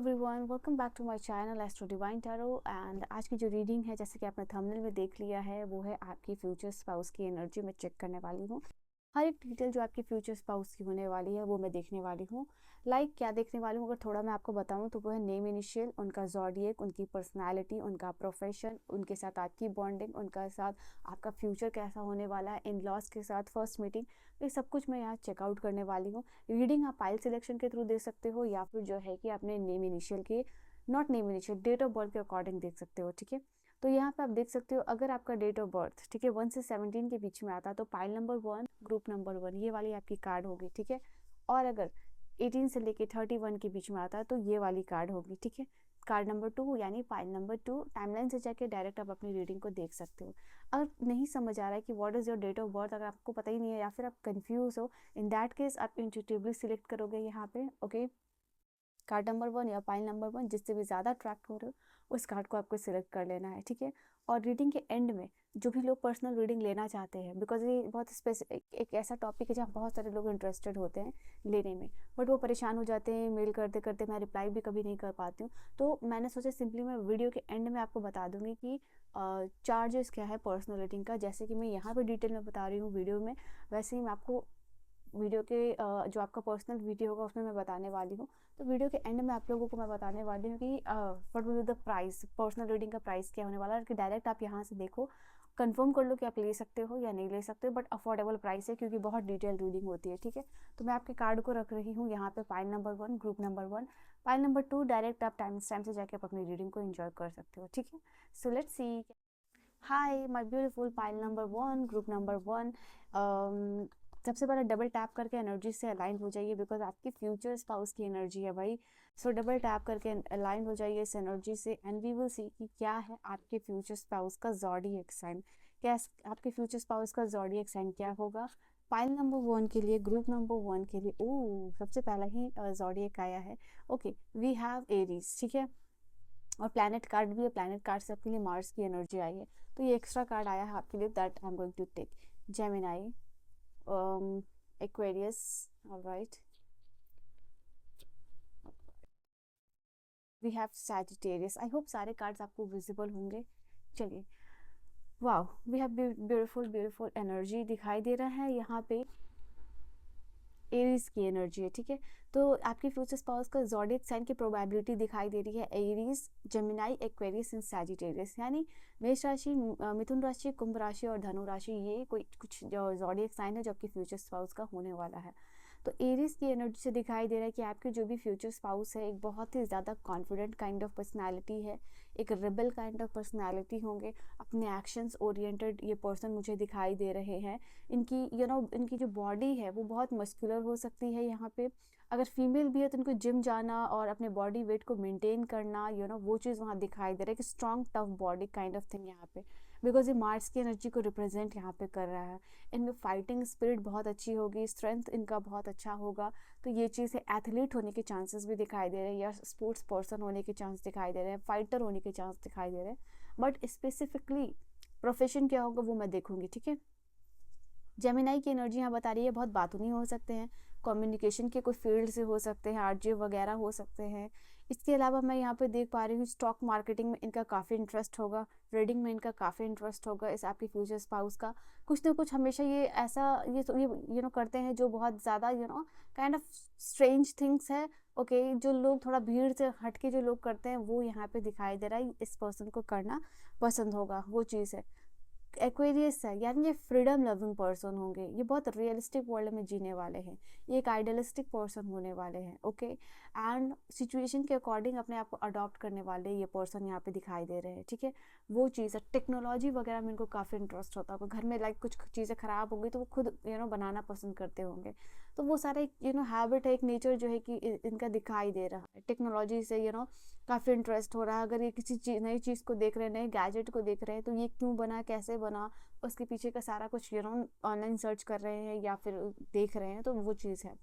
Everyone, welcome back to my channel astro divine tarot. And आज की जो reading है, जैसे कि आपने थंबनेल में देख लिया है, वो है आपकी फ्यूचर स्पाउस की एनर्जी मैं चेक करने वाली हूँ। हर एक डिटेल जो आपकी फ्यूचर स्पाउस की होने वाली है वो मैं देखने वाली हूँ। क्या देखने वाली हूँ, अगर थोड़ा मैं आपको बताऊँ तो वो है नेम इनिशियल, उनका ज़ोडिएक, उनकी पर्सनैलिटी, उनका प्रोफेशन, उनके साथ आपकी बॉन्डिंग, उनका साथ आपका फ्यूचर कैसा होने वाला है, इन लॉज के साथ फर्स्ट मीटिंग, ये सब कुछ मैं यहाँ चेकआउट करने वाली हूँ। रीडिंग आप पाइल सिलेक्शन के थ्रू दे सकते हो, या फिर जो है कि अपने नेम इनिशियल के, not name initial, date of birth के अकॉर्डिंग देख सकते हो। ठीक है, तो यहाँ पे आप देख सकते हो, अगर आपका डेट ऑफ बर्थ ठीक है 1 से 17 के बीच में आता है तो पाइल नंबर 1, ग्रुप नंबर 1, ये वाली आपकी कार्ड होगी। ठीक है, और अगर 18 से लेके 31 के बीच में आता है तो ये वाली कार्ड होगी। ठीक है, कार्ड नंबर 2 यानी पाइल नंबर 2। टाइमलाइन से जाके डायरेक्ट आप अपनी रीडिंग को देख सकते हो। अगर नहीं समझ आ रहा है कि what is your date of birth, अगर आपको पता ही नहीं है या फिर आप कंफ्यूज हो, इन दैट केस आप इंट्यूटिवली सिलेक्ट करोगे यहाँ पे। ओके, कार्ड नंबर 1 या पाइल नंबर 1, जिससे भी ज़्यादा अट्रैक्ट हो रहे हो उस कार्ड को आपको सिलेक्ट कर लेना है। ठीक है, और रीडिंग के एंड में जो भी लोग पर्सनल रीडिंग लेना चाहते हैं, बिकॉज ये बहुत स्पेसिफिक एक ऐसा टॉपिक है जहाँ बहुत सारे लोग इंटरेस्टेड होते हैं लेने में, बट वो परेशान हो जाते हैं, मेल करते करते मैं रिप्लाई भी कभी नहीं कर पाती हूँ। तो मैंने सोचा सिंपली मैं वीडियो के एंड में आपको बता दूंगी कि चार्जेस क्या है पर्सनल रीडिंग का। जैसे कि मैं यहाँ पे डिटेल में बता रही हूँ वीडियो में, वैसे ही मैं आपको वीडियो के जो आपका पर्सनल वीडियो होगा उसमें मैं बताने वाली हूँ। तो वीडियो के एंड में आप लोगों को मैं बताने वाली हूँ कि what will be the price, personal reading का प्राइस क्या होने वाला है, कि डायरेक्ट आप यहाँ से देखो, कंफर्म कर लो कि आप ले सकते हो या नहीं ले सकते हो, बट अफोर्डेबल प्राइस है क्योंकि बहुत डिटेल रीडिंग होती है। ठीक है, तो मैं आपके कार्ड को रख रही हूँ यहाँ पे, pile number 1, group number 1, pile number 2, direct आप टाइम से जाके आप अपनी रीडिंग को एंजॉय कर सकते हो। ठीक है, so let's see. Hi my beautiful pile number 1, group number 1। सबसे पहले डबल टैप करके एनर्जी से अलाइन हो जाइए, बिकॉज आपकी फ्यूचर स्पाउस की एनर्जी है भाई। सो डबल टैप करके अलाइन हो जाइए इस एनर्जी से, एंड वी विल सी कि क्या है आपके फ्यूचर स्पाउस का ज़ोडिएक साइन। क्या आपके फ्यूचर स्पाउस का ज़ोडिएक साइन क्या होगा पाइल नंबर 1 के लिए, ग्रुप नंबर 1 के लिए। ओह, सबसे पहला ही ज़ोडिएक आया है। Okay, we have Aries. ठीक है, और प्लैनेट कार्ड भी है, प्लैनेट कार्ड से आपके लिए मार्स की एनर्जी आई है, तो ये एक्स्ट्रा कार्ड आया है आपके लिए, that I am going to take. Gemini, Aquarius, alright, we have Sagittarius. I hope सारे कार्ड्स आपको विजिबल होंगे। चलिए, wow, we have beautiful beautiful energy दिखाई दे रहा है यहाँ पे, एरीज की एनर्जी है। ठीक है, तो आपकी फ्यूचर स्पाउस का ज़ोडिएक साइन की प्रोबेबिलिटी दिखाई दे रही है Aries, Gemini, Aquarius and Sagittarius, यानी मेष राशि, मिथुन राशि, कुंभ राशि और धनु राशि, ये कोई कुछ जो ज़ोडिएक साइन है जो आपकी फ्यूचर स्पाउस का होने वाला है। तो एरीज की एनर्जी से दिखाई दे रहा है कि आपके जो भी फ्यूचर स्पाउस है एक बहुत ही ज़्यादा कॉन्फिडेंट काइंड ऑफ पर्सनैलिटी है, एक रिबल काइंड ऑफ पर्सनैलिटी होंगे, अपने एक्शंस ओरिएंटेड ये पर्सन मुझे दिखाई दे रहे हैं। इनकी इनकी जो बॉडी है वो बहुत मस्कुलर हो सकती है यहाँ पे। अगर फीमेल भी है तो इनको जिम जाना और अपने बॉडी वेट को मेंटेन करना, वो चीज़ वहाँ दिखाई दे रहा है कि strong tough body kind of thing यहाँ पे, बिकॉज ये मार्स की एनर्जी को रिप्रेजेंट यहाँ पे कर रहा है। इनमें फाइटिंग स्पिरिट बहुत अच्छी होगी, स्ट्रेंथ इनका बहुत अच्छा होगा। तो ये चीज़ है, एथलीट होने के चांसेस भी दिखाई दे रहे हैं, या स्पोर्ट्स पर्सन होने के चांस दिखाई दे रहे हैं, फाइटर होने के चांस दिखाई दे रहे हैं, बट स्पेसिफिकली प्रोफेशन क्या होगा वो मैं देखूंगी। ठीक है, जेमिनाई की एनर्जी यहाँ बता रही है बहुत बातूनी हो सकते हैं, कम्युनिकेशन के कोई फील्ड से हो सकते हैं, आरजे वगैरह हो सकते हैं। इसके अलावा मैं यहाँ पे देख पा रही हूँ स्टॉक मार्केटिंग में इनका काफ़ी इंटरेस्ट होगा, ट्रेडिंग में इनका काफ़ी इंटरेस्ट होगा। इस आपके फ्यूचर स्पाउस का कुछ ना कुछ हमेशा ये ऐसा ये करते हैं जो बहुत ज़्यादा काइंड ऑफ स्ट्रेंज थिंग्स है। ओके, जो लोग थोड़ा भीड़ से हट के जो लोग करते हैं वो यहाँ पे दिखाई दे रहा है, इस पर्सन को करना पसंद होगा, वो चीज़ है। एक्वेरियस है, यानी ये फ्रीडम लविंग पर्सन होंगे, ये बहुत रियलिस्टिक वर्ल्ड में जीने वाले हैं, ये एक आइडियलिस्टिक पर्सन होने वाले हैं। ओके, एंड सिचुएशन के अकॉर्डिंग अपने आप को अडॉप्ट करने वाले ये पर्सन यहाँ पे दिखाई दे रहे हैं। ठीक है, वो चीज़ है, टेक्नोलॉजी वगैरह में इनको काफ़ी इंटरेस्ट होता होगा, घर में कुछ चीज़ें ख़राब होंगी तो वो खुद बनाना पसंद करते होंगे। तो वो सारा एक हैबिट है, एक नेचर जो है कि इनका दिखाई दे रहा है। टेक्नोलॉजी से काफ़ी इंटरेस्ट हो रहा है, अगर ये किसी नई चीज़ को देख रहे हैं, नए गैजेट को देख रहे हैं, तो ये क्यों बना, कैसे बना, उसके पीछे का सारा कुछ ऑनलाइन सर्च कर रहे हैं या फिर देख रहे हैं, तो वो चीज़ है।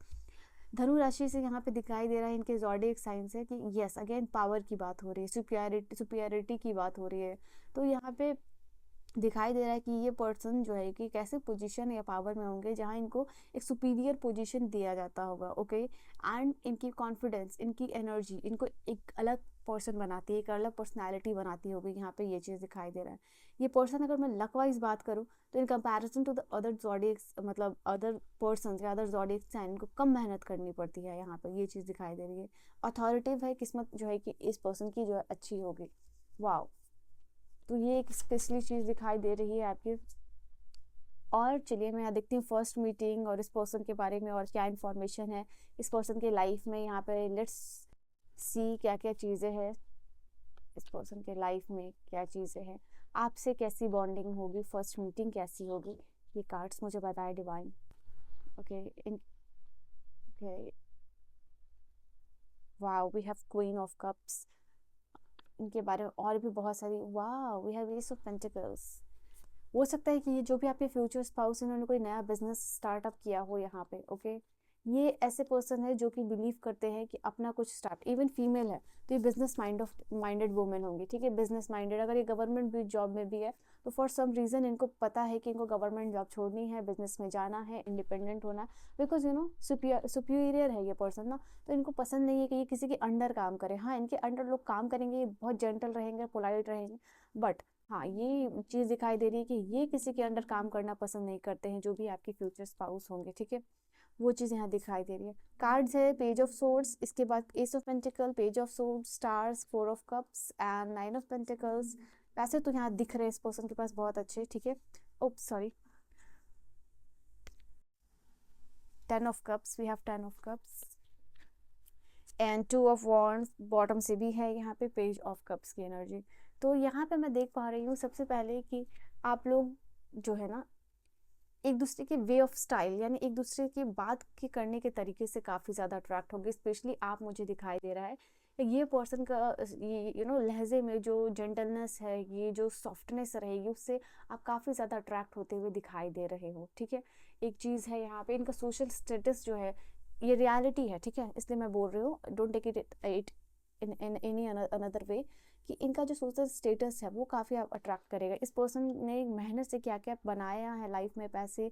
धनु राशि से यहाँ पे दिखाई दे रहा है इनके ज़ोडिएक साइंस है कि यस, अगेन पावर की बात हो रही है, सुपियरिटी की बात हो रही है। तो यहाँ पे दिखाई दे रहा है कि ये पर्सन जो है कि कैसे पोजीशन या पावर में होंगे जहाँ इनको एक सुपीरियर पोजीशन दिया जाता होगा, ओके। एंड इनकी कॉन्फिडेंस, इनकी एनर्जी इनको एक अलग पर्सन बनाती है, एक अलग पर्सनैलिटी बनाती होगी, यहाँ पे ये चीज़ दिखाई दे रहा है। ये पर्सन, अगर मैं लक वाइज बात करूँ तो in comparison to the other zodiacs, मतलब अदर पर्सन या अदर जॉडियक्स हैं, इनको कम मेहनत करनी पड़ती है, यहाँ पर ये चीज़ दिखाई दे रही है। अथॉरिटिव है, किस्मत जो है कि इस पर्सन की जो है अच्छी होगी। वाओ, तो ये एक स्पेशली चीज़ दिखाई दे रही है आपकी। और चलिए मैं यहाँ देखती हूँ फर्स्ट मीटिंग और इस पर्सन के बारे में और क्या इन्फॉर्मेशन है इस पर्सन के लाइफ में। यहाँ पे लेट्स सी क्या क्या चीज़ें हैं इस पर्सन के लाइफ में, क्या चीज़ें हैं, आपसे कैसी बॉन्डिंग होगी, फर्स्ट मीटिंग कैसी होगी, ये कार्ड्स मुझे बताए divine. Okay, okay, wow, we have queen of cups. इनके बारे में और भी बहुत सारी, wow, we have ace of pentacles. हो सकता है कि ये जो भी आपके फ्यूचर स्पाउस, इन्होंने कोई नया बिजनेस स्टार्टअप किया हो यहाँ पे, ओके। ये ऐसे पर्सन है जो कि बिलीव करते हैं कि अपना कुछ स्टार्ट, इवन फीमेल है तो ये बिजनेस माइंडेड वुमेन होंगी, ठीक है, बिजनेस माइंडेड। अगर ये गवर्नमेंट भी जॉब में भी है तो फॉर सम रीजन इनको पता है कि इनको गवर्नमेंट जॉब छोड़नी है, बिजनेस में जाना है, इंडिपेंडेंट होना है, बिकॉज यू नो सुपीरियर है ये पर्सन ना। तो इनको पसंद नहीं है कि ये किसी के अंडर काम करे। हाँ, इनके अंडर लोग काम करेंगे, ये बहुत जेंटल रहेंगे, पोलाइट रहेंगे, बट हाँ, ये चीज़ दिखाई दे रही है कि ये किसी के अंडर काम करना पसंद नहीं करते हैं, जो भी आपके फ्यूचर स्पाउस होंगे, ठीक है। वो चीज़ यहाँ दिखाई दे रही है। कार्ड्स है पेज ऑफ सोर्ड्स, इसके बाद S of pentacle, page of swords, stars, four of cups and nine of pentacles. पैसे तो यहाँ दिख रहे हैं इस पर्सन के पास बहुत अच्छे, ठीक है। Oops sorry, 10 of cups, we have 10 of cups and 2 of wands, bottom से भी है यहाँ पे पेज ऑफ कप्स की एनर्जी। तो यहाँ पे मैं देख पा रही हूँ सबसे पहले कि आप लोग जो है ना एक दूसरे के वे ऑफ स्टाइल, यानी एक दूसरे की बात के करने के तरीके से काफ़ी ज़्यादा अट्रैक्ट होंगे। स्पेशली आप, मुझे दिखाई दे रहा है ये पर्सन का ये यू नो लहजे में जो जेंटलनेस है, ये जो सॉफ्टनेस रहेगी, उससे आप काफ़ी ज़्यादा अट्रैक्ट होते हुए दिखाई दे रहे हो, ठीक है। एक चीज़ है यहाँ पे, इनका सोशल स्टेटस जो है ये रियलिटी है, ठीक है, इसलिए मैं बोल रही हूँ, don't take it in any another way, कि इनका जो सोशल स्टेटस है वो काफ़ी अट्रैक्ट करेगा। इस पर्सन ने मेहनत से क्या क्या बनाया है लाइफ में, पैसे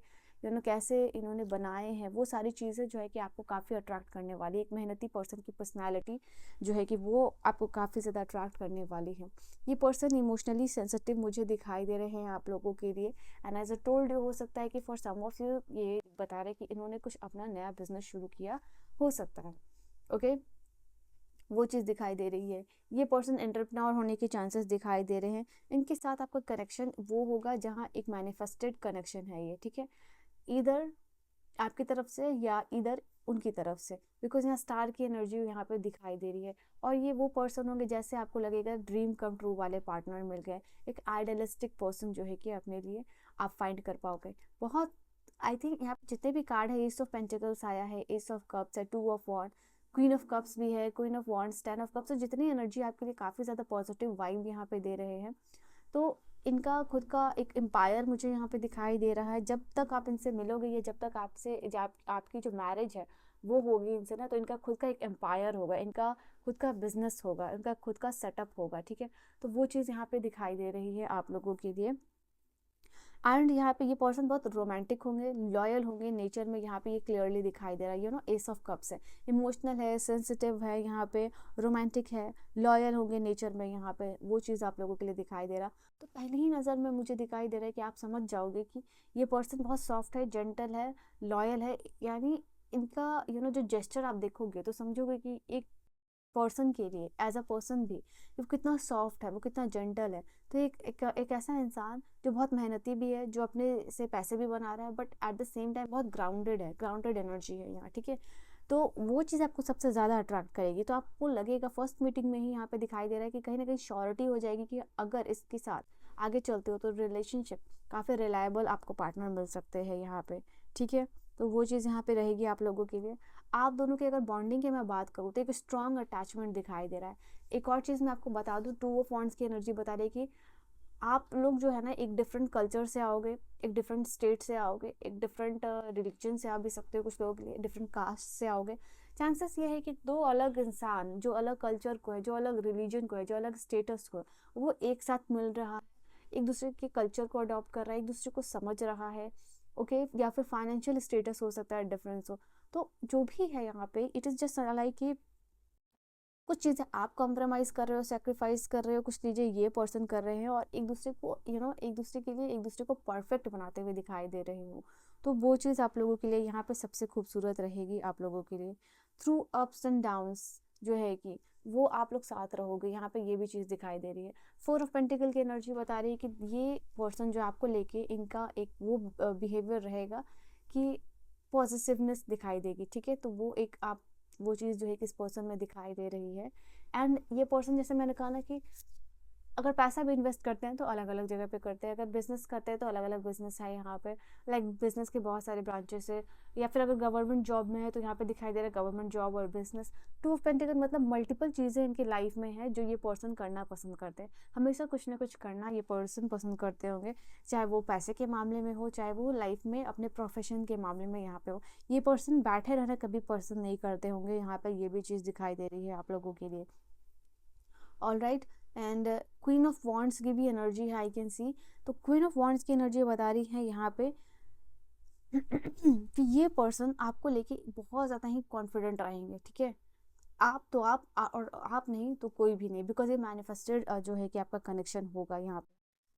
कैसे इन्होंने बनाए हैं, वो सारी चीज़ें जो है कि आपको काफ़ी अट्रैक्ट करने वाली। एक मेहनती पर्सन की पर्सनैलिटी जो है कि वो आपको काफ़ी ज़्यादा अट्रैक्ट करने वाली है। ये पर्सन इमोशनली सेंसिटिव मुझे दिखाई दे रहे हैं आप लोगों के लिए। And as I told you, हो सकता है कि फॉर सम ऑफ यू ये बता रहे कि इन्होंने कुछ अपना नया बिजनेस शुरू किया, हो सकता है, ओके। वो चीज़ दिखाई दे रही है। ये पर्सन एंटरप्रेन्योर होने के चांसेस दिखाई दे रहे हैं। इनके साथ आपका कनेक्शन वो होगा जहाँ एक मैनिफेस्टेड कनेक्शन है ये, ठीक है, इधर आपकी तरफ से या इधर उनकी तरफ से, बिकॉज यहाँ स्टार की एनर्जी यहाँ पे दिखाई दे रही है। और ये वो पर्सन होंगे जैसे आपको लगेगा ड्रीम कम ट्रू वाले पार्टनर मिल गए, एक आइडियलिस्टिक पर्सन जो है कि अपने लिए आप फाइंड कर पाओगे बहुत। आई थिंक यहाँ पे जितने भी कार्ड है, एस ऑफ पेंटिकल्स आया है, एस ऑफ कप्स है, 2 of wands, queen of cups भी है, queen of wands, 10 of cups, तो जितनी एनर्जी आपके लिए काफ़ी ज़्यादा पॉजिटिव वाइब यहाँ पे दे रहे हैं। तो इनका खुद का एक एम्पायर मुझे यहाँ पे दिखाई दे रहा है। जब तक आप इनसे मिलोगे, या जब तक आपसे आपकी जो मैरिज है वो होगी इनसे ना, तो इनका खुद का एक एम्पायर होगा, इनका खुद का बिजनेस होगा, इनका खुद का सेटअप होगा, ठीक है। तो वो चीज़ यहाँ पे दिखाई दे रही है आप लोगों के लिए। एंड यहाँ पे ये पर्सन बहुत रोमांटिक होंगे, लॉयल होंगे नेचर में, यहाँ पे ये क्लियरली दिखाई दे रहा है। एस ऑफ कप्स है, इमोशनल है, सेंसिटिव है, यहाँ पे रोमांटिक है, लॉयल होंगे नेचर में, यहाँ पे वो चीज़ आप लोगों के लिए दिखाई दे रहा। तो पहली ही नज़र में मुझे दिखाई दे रहा है कि आप समझ जाओगे कि ये पर्सन बहुत सॉफ्ट है, जेंटल है, लॉयल है। यानी इनका जो जेस्चर आप देखोगे तो समझोगे कि एक पर्सन के लिए एज अ पर्सन भी वो कितना सॉफ्ट है, वो कितना जेंटल है। तो एक ऐसा इंसान जो बहुत मेहनती भी है, जो अपने से पैसे भी बना रहा है, but at the same time बहुत ग्राउंडेड है, ग्राउंडेड एनर्जी है यहाँ, ठीक है। तो वो चीज़ आपको सबसे ज़्यादा अट्रैक्ट करेगी। तो आपको लगेगा फर्स्ट मीटिंग में ही यहाँ पे दिखाई दे रहा है कि कहीं ना कहीं श्योरिटी हो जाएगी कि अगर इसके साथ आगे चलते हो तो रिलेशनशिप काफ़ी रिलायबल आपको पार्टनर मिल सकते हैं यहाँ पे, ठीक है। तो वो चीज़ यहाँ पे रहेगी आप लोगों के लिए। आप दोनों की अगर बॉन्डिंग की मैं बात करूँ तो एक स्ट्रॉन्ग अटैचमेंट दिखाई दे रहा है। एक और चीज़ मैं आपको बता दूँ, 2 of wands की एनर्जी बता रही है कि आप लोग जो है ना एक डिफरेंट कल्चर से आओगे, एक डिफरेंट स्टेट से आओगे, एक डिफरेंट रिलीजन से आ भी सकते हो, कुछ लोगों के लिए डिफरेंट कास्ट से आओगे। चांसेस ये है कि दो अलग इंसान जो अलग कल्चर को है, जो अलग रिलीजन को है, जो अलग स्टेटस को है, वो एक साथ मिल रहा है, एक दूसरे के कल्चर को अडॉप्ट कर रहा है, एक दूसरे को समझ रहा है, ओके। या फिर फाइनेंशियल स्टेटस हो सकता है डिफरेंस हो, तो जो भी है यहाँ पे इट इज़ जस्ट लाइक कि कुछ चीज़ें आप कॉम्प्रोमाइज़ कर रहे हो, सेक्रीफाइस कर रहे हो, कुछ चीज़ें ये पर्सन कर रहे हैं और एक दूसरे को एक दूसरे के लिए एक दूसरे को परफेक्ट बनाते हुए दिखाई दे रहे हो। तो वो चीज़ आप लोगों के लिए यहाँ पे सबसे खूबसूरत रहेगी आप लोगों के लिए। थ्रू अप्स एंड डाउन्स जो है कि वो आप लोग साथ रहोगे, यहाँ पे ये भी चीज़ दिखाई दे रही है। 4 ऑफ पेंटिकल की एनर्जी बता रही है कि ये पर्सन जो आपको लेके इनका एक वो बिहेवियर रहेगा कि पॉजिटिवनेस दिखाई देगी, ठीक है। तो वो एक आप वो चीज़ जो है कि इस पर्सन में दिखाई दे रही है। एंड ये पर्सन जैसे मैंने कहा ना कि अगर पैसा भी इन्वेस्ट करते हैं तो अलग अलग जगह पे करते हैं, अगर बिजनेस करते हैं तो अलग अलग बिजनेस है यहाँ पे, लाइक बिजनेस के बहुत सारे ब्रांचेस है। या फिर अगर गवर्नमेंट जॉब में है तो यहाँ पे दिखाई दे रहा है गवर्नमेंट जॉब और बिजनेस। 2 ऑफ पेंटिकल मतलब मल्टीपल चीज़ें इनकी लाइफ में है जो ये पर्सन करना पसंद करते हैं, हमेशा कुछ ना कुछ करना ये पर्सन पसंद करते होंगे, चाहे वो पैसे के मामले में हो, चाहे वो लाइफ में अपने प्रोफेशन के मामले में यहाँ पे हो। ये पर्सन बैठे रहना कभी पसंद नहीं करते होंगे, यहाँ पे ये भी चीज़ दिखाई दे रही है आप लोगों के लिए। All right, and queen of wands की भी एनर्जी है आई कैन सी। तो क्वीन ऑफ वॉन्ड्स की एनर्जी बता रही है यहाँ पे कि ये पर्सन आपको लेके बहुत ज़्यादा ही कॉन्फिडेंट रहेंगे, ठीक है। आप तो और आप नहीं तो कोई भी नहीं, बिकॉज ये मैनिफेस्टेड जो है कि आपका कनेक्शन होगा यहाँ पे।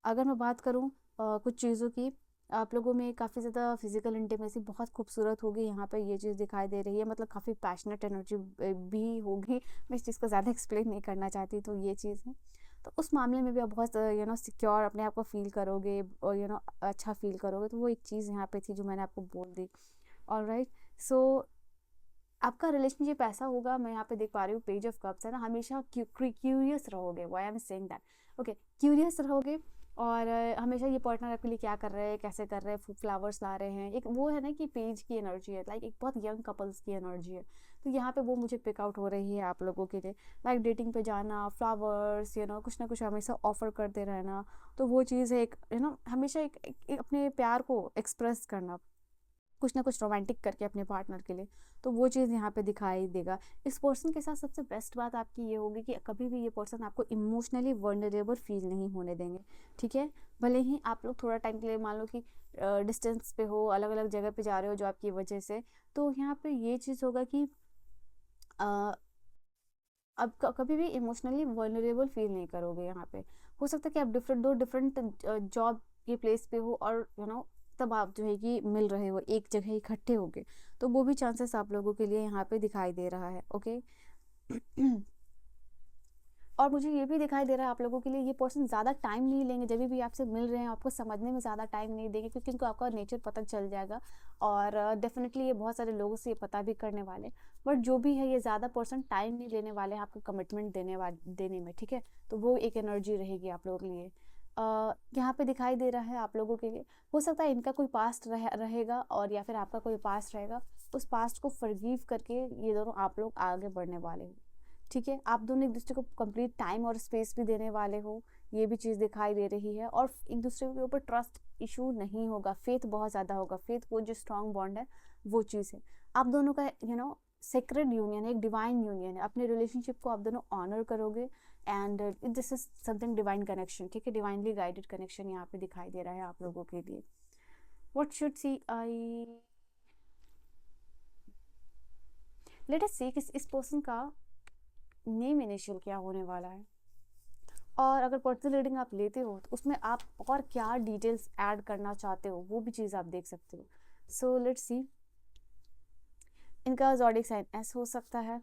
अगर मैं बात करूँ कुछ चीज़ों की, आप लोगों में काफ़ी ज़्यादा फिजिकल इंटीमेसी बहुत खूबसूरत होगी, यहाँ पे ये चीज़ दिखाई दे रही है, मतलब काफ़ी पैशनेट एनर्जी भी होगी। मैं इस चीज़ को ज़्यादा एक्सप्लेन नहीं करना चाहती, तो ये चीज़ है। तो उस मामले में भी आप बहुत सिक्योर अपने आप को फील करोगे और अच्छा फील करोगे, तो वो एक चीज़ यहाँ पे थी जो मैंने आपको बोल दी। ऑल राइट, सो आपका रिलेशनशिप ऐसा होगा, मैं यहाँ पे देख पा रही हूँ पेज ऑफ कप्स है ना, हमेशा क्यूरियस रहोगे, why I am saying that, okay, curious रहोगे। और हमेशा ये पार्टनर आपके लिए क्या कर रहे हैं, कैसे कर रहे हैं, फ्लावर्स ला रहे हैं, एक वो है ना कि पेज की एनर्जी है, लाइक एक बहुत यंग कपल्स की एनर्जी है। तो यहाँ पे वो मुझे पिक आउट हो रही है आप लोगों के लिए, लाइक डेटिंग पे जाना, फ्लावर्स कुछ ना कुछ हमेशा ऑफर करते रहना। तो वो चीज़ है एक हमेशा एक अपने प्यार को एक्सप्रेस करना, कुछ ना कुछ रोमांटिक करके अपने पार्टनर के लिए। तो वो चीज़ यहाँ पे दिखाई देगा। इस पर्सन के साथ सबसे बेस्ट बात आपकी ये होगी कि कभी भी ये पर्सन आपको इमोशनली वर्नरेबल फील नहीं होने देंगे, ठीक है। भले ही आप लोग थोड़ा टाइम के लिए मान लो कि डिस्टेंस पे हो, अलग अलग जगह पे जा रहे हो जॉब की वजह से, तो यहाँ पे ये चीज़ होगा कि अब कभी भी इमोशनली वर्नरेबल फील नहीं करोगे यहाँ पे। हो सकता है कि आप डिफरेंट जॉब के प्लेस पे हो और तब आप जो है कि मिल रहे हो एक जगह इकट्ठे होके, तो वो भी चांसेस आप लोगों के लिए यहाँ पे दिखाई दे रहा है, ओके। और मुझे ये भी दिखाई दे रहा है आप लोगों के लिए ये पर्सन ज़्यादा टाइम नहीं लेंगे, जब भी आपसे मिल रहे हैं आपको समझने में ज़्यादा टाइम नहीं देंगे, क्योंकि इनको आपका नेचर पता चल जाएगा। और डेफिनेटली ये बहुत सारे लोगों से ये पता भी करने वाले, बट जो भी है ये ज़्यादा पर्सन टाइम नहीं लेने वाले हैं आपको कमिटमेंट देने में, ठीक है। तो वो एक एनर्जी रहेगी आप लोगों के लिए। यहाँ पे दिखाई दे रहा है आप लोगों के लिए, हो सकता है इनका कोई पास्ट रहेगा और या फिर आपका कोई पास्ट रहेगा, उस पास्ट को फॉरगिव करके ये दोनों आप लोग आगे बढ़ने वाले हो, ठीक है। आप दोनों एक दूसरे को कंप्लीट टाइम और स्पेस भी देने वाले हो, ये भी चीज़ दिखाई दे रही है। और एक दूसरे के ऊपर ट्रस्ट इशू नहीं होगा, फेथ बहुत ज़्यादा होगा, फेथ वो जो स्ट्रॉन्ग बॉन्ड है वो चीज़ है। आप दोनों का सेक्रेड यूनियन है, एक डिवाइन यूनियन है, अपने रिलेशनशिप को आप दोनों ऑनर करोगे and this is something divine connection, ठीक है। डिवाइनली गाइडेड कनेक्शन यहाँ पे दिखाई दे रहा है आप लोगों के लिए। What should see I let us see कि इस पर्सन का नेम इनिशियल क्या होने वाला है, और अगर पर्सनल रीडिंग आप लेते हो तो उसमें आप और क्या डिटेल्स ऐड करना चाहते हो वो भी चीज़ आप देख सकते हो। सो लेट्स सी, इनका ज़ोडिक साइन एस हो सकता है,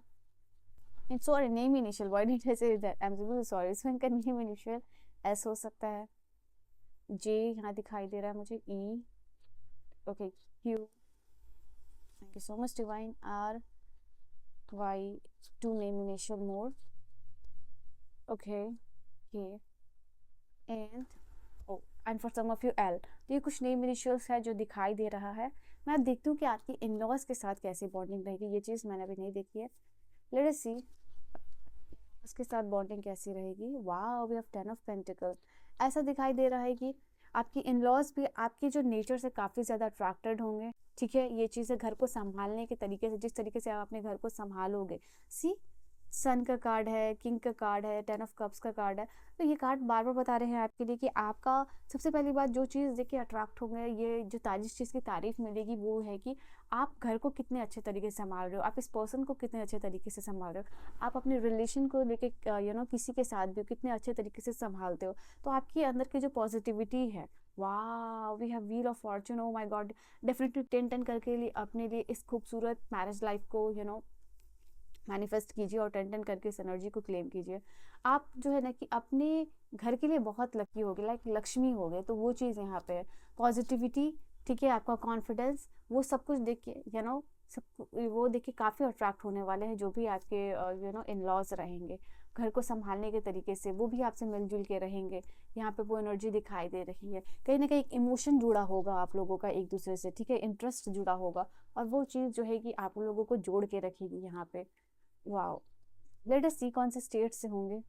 sorry name initial, why did I say that, I am really sorry. So इनका नेम इनिशियल एस हो सकता है, जे यहाँ दिखाई दे रहा है मुझे, E, okay, Q, thank you so much divine, R, Y, 2 name initial more, okay, ये and for some of you L. तो ये कुछ नेम इनिशियल्स है जो दिखाई दे रहा है। मैं देखती हूँ कि आपकी इन लॉज के साथ कैसी बॉन्डिंग रहेगी, ये चीज़ मैंने अभी नहीं देखी है। लेट अस सी उसके साथ बॉन्डिंग कैसी रहेगी। वाह, वी हैव 10 ऑफ पेंटिकल, ऐसा दिखाई दे रहा है कि आपकी इन लॉज भी आपके जो नेचर से काफ़ी ज़्यादा अट्रैक्टेड होंगे, ठीक है। ये चीज़ें घर को संभालने के तरीके से, जिस तरीके से आप अपने घर को संभालोगे, सी सन का कार्ड है, किंग का कार्ड है, 10 ऑफ कप्स का कार्ड है। तो ये कार्ड बार बार बता रहे हैं आपके लिए कि आपका सबसे पहली बात जो चीज़ देख के अट्रैक्ट होंगे, ये जो जिस चीज़ की तारीफ मिलेगी वो है कि आप घर को कितने अच्छे तरीके से संभाल रहे हो, आप इस पर्सन को कितने अच्छे तरीके से संभाल रहे हो, आप अपने रिलेशन को लेके किसी के साथ भी कितने अच्छे तरीके से संभालते हो। तो आपके अंदर की जो पॉजिटिविटी है, वाह, we have wheel of fortune, oh my God. Definitely 10-10 करके लिए अपने लिए इस खूबसूरत मैरिज लाइफ को मैनिफेस्ट कीजिए और 10-10 करके इस एनर्जी को क्लेम कीजिए। आप जो है ना कि अपने घर के लिए बहुत लकी हो गए, लाइक लक्ष्मी हो गए। तो वो चीज़ यहाँ पे है, पॉजिटिविटी, ठीक है, आपका कॉन्फिडेंस, वो सब कुछ देख के सब वो देख के काफ़ी अट्रैक्ट होने वाले हैं जो भी आपके इन लॉज रहेंगे घर को संभालने के तरीके से, वो भी आपसे मिलजुल के रहेंगे। यहाँ पे वो एनर्जी दिखाई दे रही है, कहीं ना कहीं इमोशन जुड़ा होगा आप लोगों का एक दूसरे से, ठीक है, इंटरेस्ट जुड़ा होगा, और वो चीज़ जो है कि आप लोगों को जोड़ के रखेगी यहाँ पे। वाओ, लेट अस सी कौन से स्टेट से होंगे।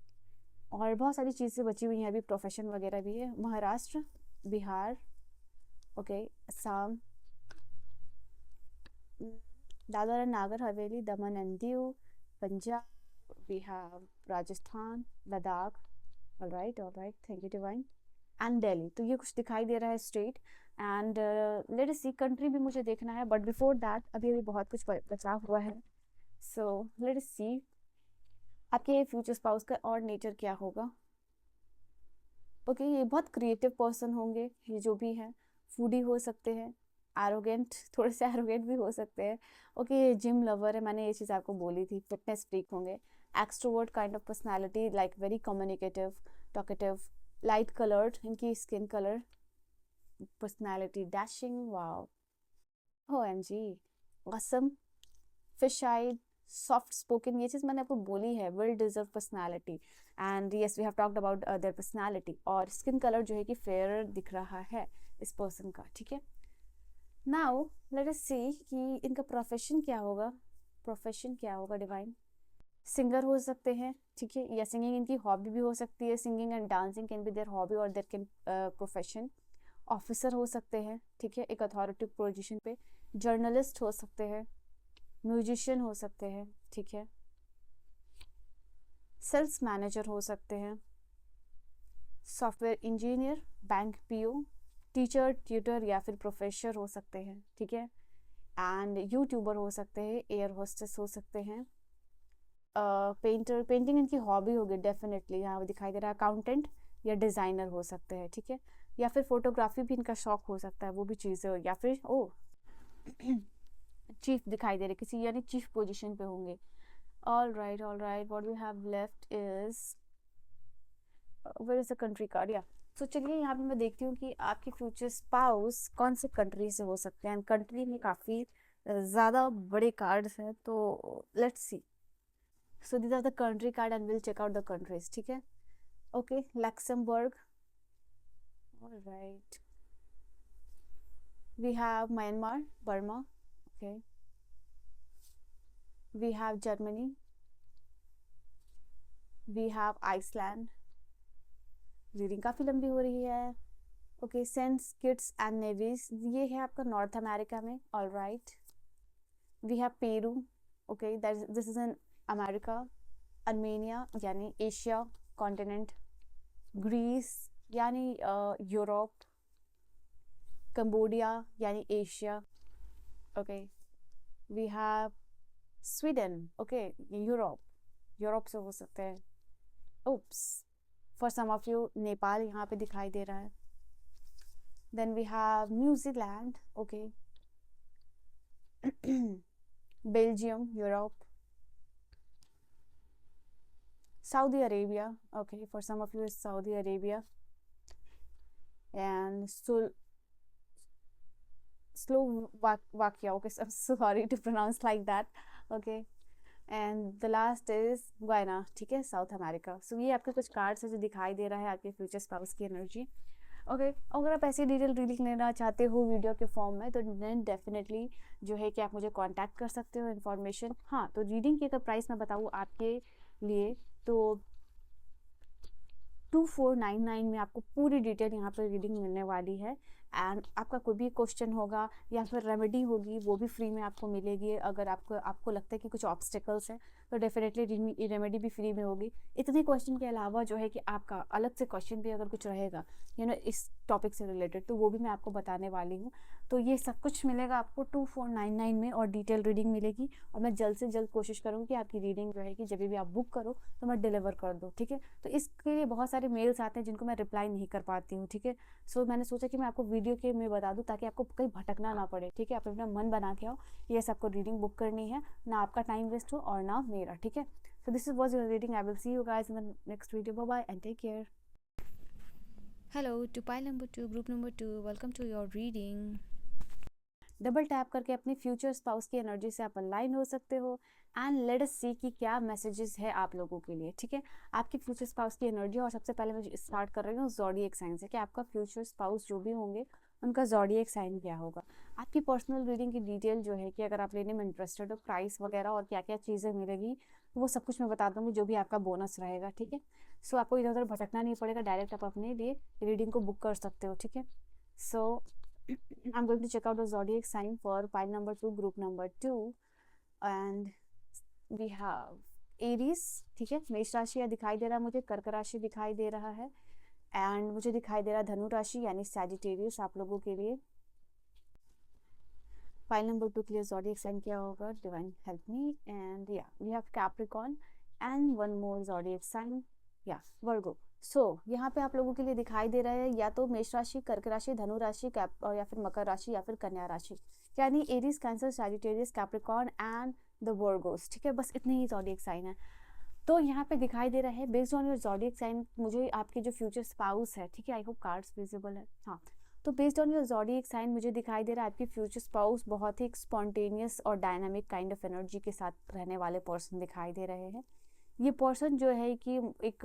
और बहुत सारी चीज़ें बची हुई हैं अभी, प्रोफेशन वगैरह भी है। Maharashtra, Bihar, okay, Assam, Dadra and Nagar Haveli, Daman and Diu, Punjab, we have Rajasthan, Ladakh, alright alright, thank you divine, and Delhi. तो ये कुछ दिखाई दे रहा है state. And let us see country भी मुझे देखना है, बट बिफोर दैट अभी अभी बहुत कुछ बचा हुआ है। सो लेट अस सी आपके फ्यूचर स्पाउस का और नेचर क्या होगा। ओके, ये बहुत क्रिएटिव पर्सन होंगे, ये जो भी है, फूडी हो सकते हैं, एरोगेंट, थोड़े से एरोगेंट भी हो सकते हैं। ओके, ये जिम लवर है, मैंने ये चीज़ आपको बोली थी, फिटनेस फ्रीक होंगे, extrovert kind of personality, like very communicative, talkative, light coloured इनकी skin colour, personality dashing, wow, OMG, awesome, fish eyed, soft spoken, ये चीज़ मैंने आपको बोली है, well deserve personality. And yes, we have talked about their personality. और skin colour जो है कि फेयर दिख रहा है इस पर्सन का, ठीक है। नाउ लेट अस सी कि इनका प्रोफेशन क्या होगा। प्रोफेशन क्या होगा डिवाइन। सिंगर हो सकते हैं, ठीक है, या सिंगिंग इनकी हॉबी भी हो सकती है, singing and dancing can be there hobby और देयर कैन प्रोफेशन। ऑफिसर हो सकते हैं, ठीक है, एक अथॉरिटी पोजीशन पे। जर्नलिस्ट हो सकते हैं, म्यूजिशियन हो सकते हैं, ठीक है, सेल्स मैनेजर हो सकते हैं, software engineer, bank PO, teacher, tutor या फिर प्रोफेसर हो सकते हैं, ठीक है, एंड यूट्यूबर हो सकते हैं, एयर होस्टेस हो सकते हैं, पेंटर, पेंटिंग इनकी हॉबी होगी डेफिनेटली, यहाँ दिखाई दे रहा है, अकाउंटेंट या डिज़ाइनर हो सकते हैं, ठीक है, या फिर फोटोग्राफी भी इनका शौक हो सकता है, वो भी चीज़ें, या फिर चीफ दिखाई दे रहे, किसी यानी चीफ पोजीशन पे होंगे। All right, what we have left is where is the country card, या सो चलिए यहाँ पे मैं देखती हूँ कि आपके फ्यूचर स्पाउस कौन से कंट्री से हो सकते हैं। कंट्री में काफ़ी ज़्यादा बड़े कार्ड्स हैं, तो let's see. So these are the country card and will check out the countries, ठीक है। Okay, Luxembourg, all right, we have Myanmar, Burma, okay, we have Germany, we have Iceland, reading काफ़ी लंबी हो रही है। Okay, Saints Kitts and Nevis, ये है आपका नॉर्थ अमेरिका में, all right, we have Peru, okay, this is in America, Armenia यानी एशिया कॉन्टिनेंट, ग्रीस यानी यूरोप, कंबोडिया यानी Asia, okay, we have Sweden, okay, Europe से हो सकते हैं। Oops, for some of you Nepal यहाँ पे दिखाई दे रहा है। Then we have New Zealand, okay, Belgium, Europe, Saudi Arabia, okay, for some of you is Saudi Arabia, and Slovakia, okay, so I'm sorry to pronounce like that, okay, and the last is Guyana, ठीक है, south America. सो ये आपके कुछ cards है जो दिखाई दे रहा है आपके फ्यूचर स्पाउस की एनर्जी, ओके। अगर आप ऐसी डिटेल रीडिंग लेना चाहते हो वीडियो के फॉर्म में, तो देन डेफिनेटली जो है कि आप मुझे कांटेक्ट कर सकते हो इन्फॉर्मेशन। हाँ, तो रीडिंग की अगर प्राइस मैं बताऊँ आपके लिए, तो 2499 में आपको पूरी डिटेल यहाँ पर रीडिंग मिलने वाली है। एंड आपका कोई भी क्वेश्चन होगा या फिर रेमेडी होगी वो भी फ्री में आपको मिलेगी। अगर आपको लगता है कि कुछ ऑब्स्टिकल्स हैं तो डेफिनेटली रेमेडी भी फ्री में होगी। इतने क्वेश्चन के अलावा जो है कि आपका अलग से क्वेश्चन भी अगर कुछ रहेगा इस टॉपिक से रिलेटेड तो वो भी मैं आपको बताने वाली हूँ। तो ये सब कुछ मिलेगा आपको 2499 में और डिटेल रीडिंग मिलेगी। और मैं जल्द से जल्द कोशिश करूँगी कि आपकी रीडिंग जो है कि जब भी आप बुक करो तो मैं डिलीवर कर दूँ, ठीक है। तो इसके लिए बहुत सारे मेल्स आते हैं जिनको मैं रिप्लाई नहीं कर पाती हूँ, ठीक है। सो मैंने सोचा कि मैं आपको वीडियो के में बता दूँ ताकि आपको कहीं भटकना ना पड़े, ठीक है। आप अपना मन बना के आओ, यस आपको रीडिंग बुक करनी है, ना आपका टाइम वेस्ट हो और ना मेरा, ठीक है। So this was your reading. I will see you guys in the next video. Bye bye and take care. Hello to pile number 2, group number 2. Welcome to your reading. Double tap करके अपने future spouse की energy से आप align हो सकते हो and let us see कि क्या मैसेजेस है आप लोगों के लिए, ठीक है। आपकी फ्यूचर स्पाउस की एनर्जी, और सबसे पहले मैं स्टार्ट कर रही हूँ ज़ोडिएक साइन से कि आपका फ्यूचर स्पाउस जो भी होंगे उनका ज़ोडिएक साइन क्या होगा। आपकी पर्सनल रीडिंग की डिटेल जो है कि अगर आप लेने में इंटरेस्टेड हो, प्राइस वगैरह और क्या क्या चीज़ें मिलेगी तो वो सब कुछ मैं बता दूँगी, जो भी आपका बोनस रहेगा, ठीक है। सो आपको इधर उधर भटकना नहीं पड़ेगा, डायरेक्ट आप अपने लिए रीडिंग को बुक कर सकते हो, ठीक है। सो I'm going to check out the zodiac sign for pile number 2, group number 2, and we have Aries, ठीक है। मेष राशि दिखाई दे रहा है मुझे, कर्क राशि दिखाई दे रहा है एंड मुझे दिखाई दे रहा है धनु राशि यानी सैजिटेरियस आप लोगों के लिए। पाइल नंबर 2 के लिए zodiac sign क्या होगा, डिवाइन हेल्प मी। एंड या we have Capricorn and one more zodiac sign, या वर्गो। सो यहाँ पे आप लोगों के लिए दिखाई दे रहा है या तो मेष राशि, कर्क राशि, धनु राशि, कैप और या फिर मकर राशि या फिर कन्या राशि, यानी Aries, cancer, Sagittarius, Capricorn and the Virgo's, ठीक है। बस इतने ही zodiac साइन है। तो यहाँ पे दिखाई दे रहा है based on your zodiac sign मुझे आपके जो फ्यूचर स्पाउस है, ठीक है। आई होप कार्ड्स विजिबल है, हाँ। तो based on your zodiac sign मुझे दिखाई दे रहा है आपकी फ्यूचर स्पाउस बहुत ही स्पॉन्टेनियस और डायनामिक काइंड ऑफ एनर्जी के साथ रहने वाले पर्सन दिखाई दे रहे हैं। ये पर्सन जो है कि एक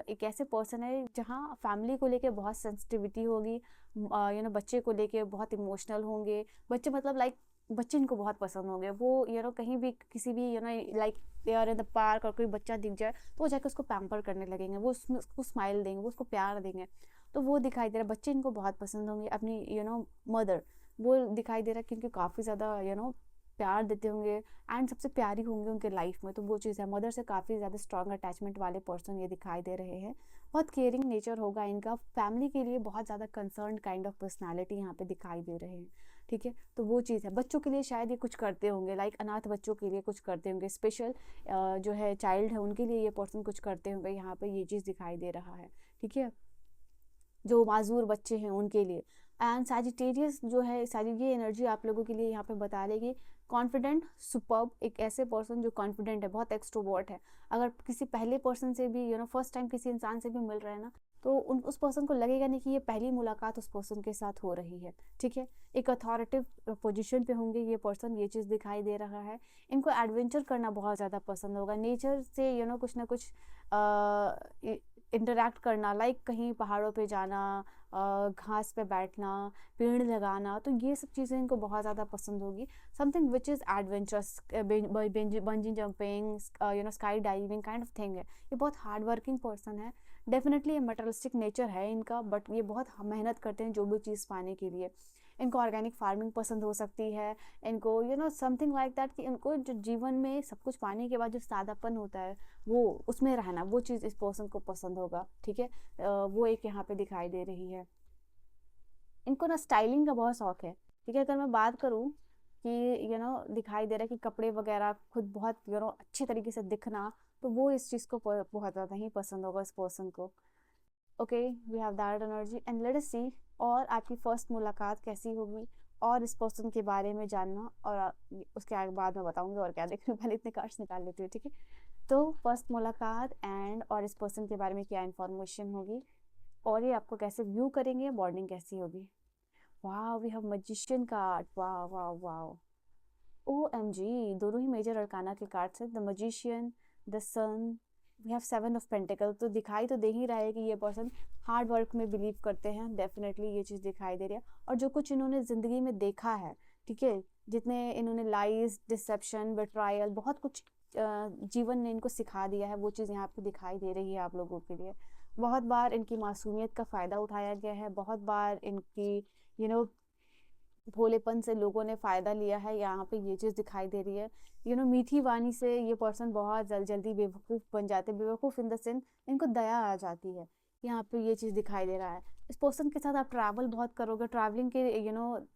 एक ऐसे पर्सन है जहाँ फैमिली को लेके बहुत सेंसिटिविटी होगी, बच्चे को लेके बहुत इमोशनल होंगे। बच्चे मतलब लाइक बच्चे इनको बहुत पसंद होंगे। वो कहीं भी किसी भी like they are in the park और कोई बच्चा दिख जाए तो वो जाकर उसको पैम्पर करने लगेंगे, वो उसको स्माइल देंगे, वो उसको प्यार देंगे। तो वो दिखाई दे रहा है, बच्चे इनको बहुत पसंद होंगे। अपनी मदर वो दिखाई दे रहा है क्योंकि काफ़ी ज़्यादा प्यार देते होंगे एंड सबसे प्यारी होंगे उनके लाइफ में। तो वो चीज़ है, मदर से काफ़ी ज़्यादा स्ट्रॉन्ग अटैचमेंट वाले पर्सन ये दिखाई दे रहे हैं। बहुत केयरिंग नेचर होगा इनका, फैमिली के लिए बहुत ज़्यादा कंसर्न काइंड ऑफ पर्सनालिटी यहाँ पे दिखाई दे रहे हैं, ठीक है। तो वो चीज़ है, बच्चों के लिए शायद ये कुछ करते होंगे, लाइक अनाथ बच्चों के लिए कुछ करते होंगे, स्पेशल जो है चाइल्ड है उनके लिए ये पर्सन कुछ करते होंगे। यहाँ पे ये चीज़ दिखाई दे रहा है, ठीक है, जो माजूर बच्चे हैं उनके लिए। एंड सैजिटेरियस जो है, ये एनर्जी आप लोगों के लिए यहाँ पे बता रही कॉन्फिडेंट, सुपर्ब, एक ऐसे पर्सन जो कॉन्फिडेंट है, बहुत एक्सट्रोवर्ट है। अगर किसी पहले पर्सन से भी फर्स्ट टाइम किसी इंसान से भी मिल रहे हैं ना तो उस पर्सन को लगेगा नहीं कि ये पहली मुलाकात उस पर्सन के साथ हो रही है, ठीक है। एक अथॉरिटिव पोजीशन पे होंगे ये पर्सन, ये चीज़ दिखाई दे रहा है। इनको एडवेंचर करना बहुत ज़्यादा पसंद होगा, नेचर से कुछ ना कुछ इंटरेक्ट करना, लाइक कहीं पहाड़ों पे जाना, घास पे बैठना, पेड़ लगाना, तो ये सब चीज़ें इनको बहुत ज़्यादा पसंद होगी। Something which is adventurous, bungee jumping, sky diving kind of thing है। ये बहुत हार्ड वर्किंग पर्सन है। डेफिनेटली ये मटेरियलिस्टिक नेचर है इनका, बट ये बहुत मेहनत करते हैं जो भी चीज़ पाने के लिए। इनको ऑर्गेनिक फार्मिंग पसंद हो सकती है, इनको समथिंग लाइक दैट कि इनको जो जीवन में सब कुछ पाने के बाद जो सादापन होता है वो उसमें रहना, वो चीज़ इस पर्सन को पसंद होगा, ठीक है। वो एक यहाँ पे दिखाई दे रही है। इनको ना स्टाइलिंग का बहुत शौक है, ठीक है। अगर मैं बात करूँ कि दिखाई दे रहा है कि कपड़े वगैरह खुद बहुत अच्छे तरीके से दिखना, तो वो इस चीज़ को बहुत ज़्यादा ही पसंद होगा इस पर्सन को। Okay, we have that energy and let us see और आपकी फर्स्ट मुलाकात कैसी होगी और इस पर्सन के बारे में जानना, और उसके आगे बाद में बताऊंगी और क्या देखने। पहले इतने कार्ड्स निकाल लेती हूँ, ठीक है। तो फर्स्ट मुलाकात एंड और इस पर्सन के बारे में क्या इन्फॉर्मेशन होगी और ये आपको कैसे व्यू करेंगे, बॉन्डिंग कैसी होगी। वाह, वी हैव मैजिशियन कार्ड, वाह वाह वाह, OMG, दोनों ही मेजर अरकाना के कार्ड्स हैं, the magician, the sun, we have 7 of pentacle. तो दिखाई तो दे ही रहा है कि ये पर्सन हार्ड वर्क में बिलीव करते हैं, डेफिनेटली ये चीज़ दिखाई दे रही है। और जो कुछ इन्होंने ज़िंदगी में देखा है, ठीक है, जितने इन्होंने लाइज, डिसेप्शन, बेट्रायल, बहुत कुछ जीवन ने इनको सिखा दिया है, वो चीज़ यहाँ पे दिखाई दे रही है आप लोगों के लिए। बहुत बार इनकी मासूमियत का फ़ायदा उठाया गया है, बहुत बार इनकी भोलेपन से लोगों ने फ़ायदा लिया है, यहाँ पे ये चीज़ दिखाई दे रही है। मीठी वाणी से ये पर्सन बहुत जल्दी बेवकूफ़ बन जाते हैं, बेवकूफ़ इन द सेंस इनको दया आ जाती है, यहाँ पे ये चीज़ दिखाई दे रहा है। इस पर्सन के साथ आप ट्रैवल बहुत करोगे, ट्रैवलिंग के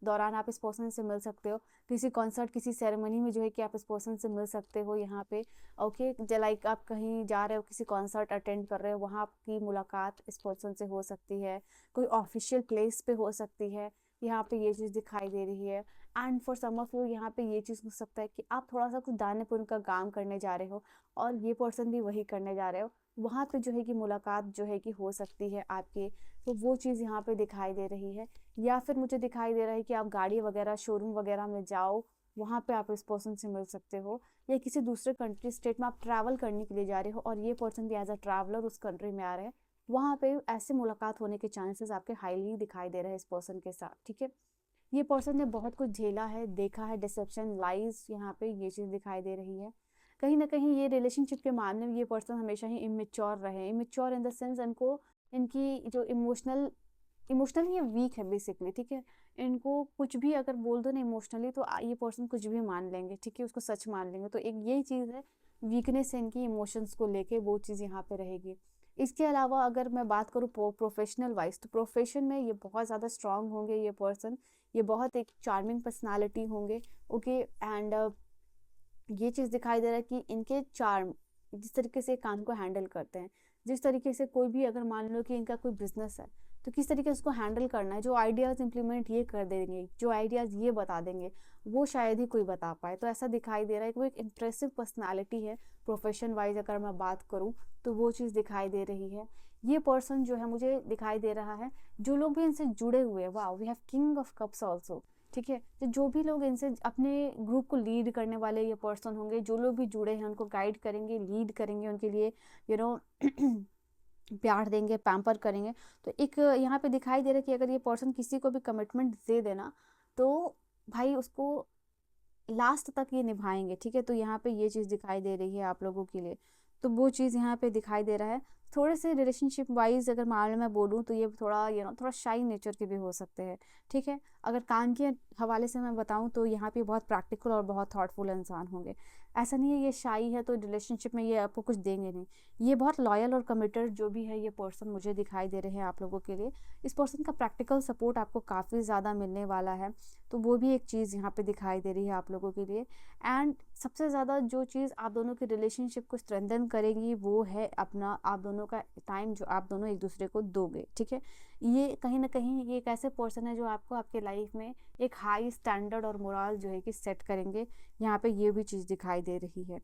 दौरान आप इस पर्सन से मिल सकते हो, किसी कॉन्सर्ट किसी सेरेमनी में जो है कि आप इस पर्सन से मिल सकते हो यहाँ पे। ओके, लाइक आप कहीं जा रहे हो, किसी कॉन्सर्ट अटेंड कर रहे हो, वहाँ आपकी मुलाकात इस पर्सन से हो सकती है, कोई ऑफिशियल प्लेस पे हो सकती है, यहाँ पे ये चीज़ दिखाई दे रही है। And for some of you यहाँ पे ये चीज़ हो सकता है कि आप थोड़ा सा कुछ दान पुण्य का काम करने जा रहे हो और ये पर्सन भी वही करने जा रहे हो, वहाँ पे जो है कि मुलाकात जो है कि हो सकती है आपकी, तो वो चीज़ यहाँ पे दिखाई दे रही है। या फिर मुझे दिखाई दे रहा है कि आप गाड़ी वगैरह शोरूम वगैरह में जाओ, वहाँ पे आप इस पर्सन से मिल सकते हो, या किसी दूसरे कंट्री स्टेट में आप ट्रैवल करने के लिए जा रहे हो और ये पर्सन भी एज अ ट्रैवलर उस कंट्री में आ रहे हैं, वहाँ पे ऐसे मुलाकात होने के चांसेस आपके हाईली दिखाई दे रहे हैं इस पर्सन के साथ। ठीक है, ये पर्सन ने बहुत कुछ झेला है, देखा है, डिसेप्शन, लाइज, यहाँ पे ये चीज़ दिखाई दे रही है। कहीं ना कहीं ये रिलेशनशिप के मामले में ये पर्सन हमेशा ही इमेच्योर रहे, इमेच्योर इन द सेंस इनको इनकी जो इमोशनली ये वीक है बेसिकली। ठीक है, इनको कुछ भी अगर बोल दो ना इमोशनली, तो ये पर्सन कुछ भी मान लेंगे। ठीक है, उसको सच मान लेंगे, तो एक यही चीज़ है, वीकनेस है इनकी इमोशंस को लेके, वो चीज़ यहाँ पे रहेगी। इसके अलावा अगर मैं बात करूँ प्रोफेशनल वाइज, तो प्रोफेशन में ये बहुत ज़्यादा स्ट्रांग होंगे ये पर्सन, ये बहुत एक चार्मिंग पर्सनालिटी होंगे। ओके, एंड ये चीज़ दिखाई दे रहा है कि इनके चार्म, जिस तरीके से काम को हैंडल करते हैं, जिस तरीके से कोई भी अगर मान लो कि इनका कोई बिजनेस है, तो किस तरीके से उसको हैंडल करना है, जो आइडियाज़ इंप्लीमेंट ये कर देंगे, जो आइडियाज़ ये बता देंगे, वो शायद ही कोई बता पाए। तो ऐसा दिखाई दे रहा है कि वो एक इम्प्रेसिव पर्सनालिटी है। प्रोफेशन वाइज अगर मैं बात करूँ तो वो चीज़ दिखाई दे रही है। ये पर्सन जो है मुझे दिखाई दे रहा है, जो लोग भी इनसे जुड़े हुए हैं, वाह, we have king of cups also. ठीक है, तो जो भी लोग इनसे अपने ग्रुप को लीड करने वाले ये पर्सन होंगे, जो लोग भी जुड़े हैं उनको गाइड करेंगे, लीड करेंगे, उनके लिए यू नो प्यार देंगे, पैम्पर करेंगे। तो एक यहाँ पे दिखाई दे रहा है कि अगर ये पर्सन किसी को भी कमिटमेंट दे देना, तो भाई उसको लास्ट तक ये निभाएंगे। ठीक है, तो यहाँ पे ये चीज़ दिखाई दे रही है आप लोगों के लिए, तो वो चीज़ यहाँ पे दिखाई दे रहा है। थोड़े से रिलेशनशिप वाइज अगर मामले में बोलूँ तो ये थोड़ा थोड़ा शाई नेचर के भी हो सकते हैं। ठीक है, अगर काम के हवाले से मैं बताऊँ तो यहाँ पे बहुत प्रैक्टिकल और बहुत थॉटफुल इंसान होंगे। ऐसा नहीं है ये शाई है तो रिलेशनशिप में ये आपको कुछ देंगे नहीं, ये बहुत लॉयल और कमिटेड जो भी है ये पर्सन मुझे दिखाई दे रहे हैं आप लोगों के लिए। इस पर्सन का प्रैक्टिकल सपोर्ट आपको काफ़ी ज़्यादा मिलने वाला है, तो वो भी एक चीज़ यहाँ पे दिखाई दे रही है आप लोगों के लिए। एंड सबसे ज़्यादा जो चीज़ आप दोनों की रिलेशनशिप को स्ट्रेंथन करेगी वो है अपना आप दोनों का टाइम जो आप दोनों एक दूसरे को दोगे। ठीक है, ये कहीं ना कहीं ये एक ऐसे पर्सन है जो आपको आपके लाइफ में एक हाई स्टैंडर्ड और मोरल जो है कि सेट करेंगे, यहाँ पे ये भी चीज़ दिखाई दे रही है।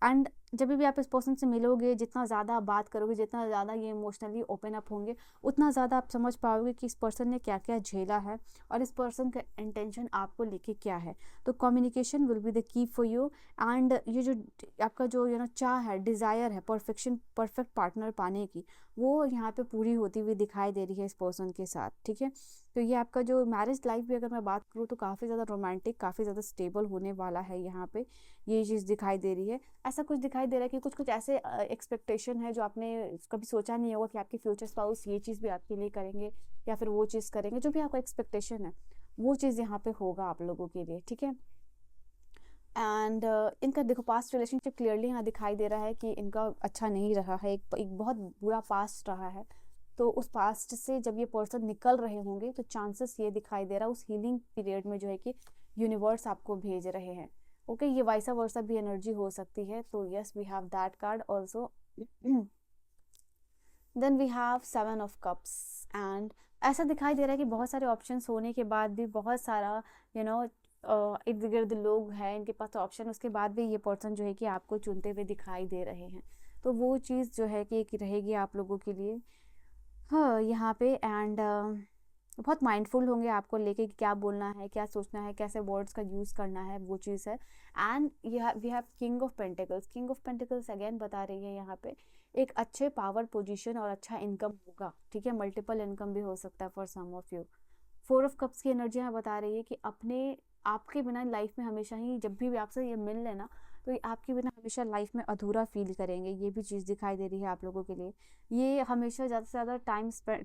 एंड जब भी आप इस पर्सन से मिलोगे, जितना ज़्यादा आप बात करोगे, जितना ज़्यादा ये इमोशनली ओपन अप होंगे, उतना ज़्यादा आप समझ पाओगे कि इस पर्सन ने क्या क्या झेला है और इस पर्सन का इंटेंशन आपको लेके क्या है। तो communication will be the key for you. And ये जो आपका जो चाह है, डिज़ायर है परफेक्ट पार्टनर पाने की, वो यहाँ पे पूरी होती हुई दिखाई दे रही है इस पर्सन के साथ। ठीक है, तो ये आपका जो मैरिज लाइफ भी अगर मैं बात करूँ तो काफ़ी ज़्यादा रोमांटिक, काफ़ी ज़्यादा स्टेबल होने वाला है। यहाँ पे ये चीज़ दिखाई दे रही है। ऐसा कुछ दिखाई दे रहा है कि कुछ कुछ ऐसे एक्सपेक्टेशन है जो आपने कभी सोचा नहीं होगा कि आपके फ्यूचर स्पाउस ये चीज़ भी आपके लिए करेंगे या फिर वो चीज़ करेंगे, जो भी आपका एक्सपेक्टेशन है वो चीज़ यहाँ पे होगा आप लोगों के लिए। ठीक है, एंड इनका देखो पास्ट रिलेशनशिप क्लियरली यहाँ दिखाई दे रहा है कि इनका अच्छा नहीं रहा है, एक बहुत बुरा पास्ट रहा है। तो उस पास्ट से जब ये पर्सन निकल रहे होंगे तो चांसेस ये दिखाई दे रहा है उस हीलिंग पीरियड में जो है कि यूनिवर्स आपको भेज रहे हैं। ओके, ये वाइसा वर्सा भी एनर्जी हो सकती है। तो yes, we have that card also. Then we have 7 of cups. And ऐसा दिखाई दे रहा है कि बहुत सारे ऑप्शंस होने के बाद भी बहुत सारा इर्द गिर्द लोग हैं इनके पास ऑप्शन, उसके बाद भी ये पर्सन जो है कि आपको चुनते हुए दिखाई दे रहे हैं। तो वो चीज़ जो है कि रहेगी आप लोगों के लिए हाँ यहाँ पे। एंड बहुत माइंडफुल होंगे आपको लेके कि क्या बोलना है, क्या सोचना है, कैसे वर्ड्स का यूज़ करना है, वो चीज़ है। And we have king of pentacles. King of pentacles again बता रही है यहाँ पे एक अच्छे पावर पोजीशन और अच्छा इनकम होगा। ठीक है, मल्टीपल इनकम भी हो सकता है for some of you. 4 of cups की एनर्जी यहाँ बता रही है कि अपने आपके बिना लाइफ में हमेशा ही जब भी आपसे ये मिल लेना तो ये आपके बिना हमेशा लाइफ में अधूरा फील करेंगे, ये भी चीज़ दिखाई दे रही है आप लोगों के लिए। ये हमेशा ज़्यादा से ज़्यादा टाइम स्पेंड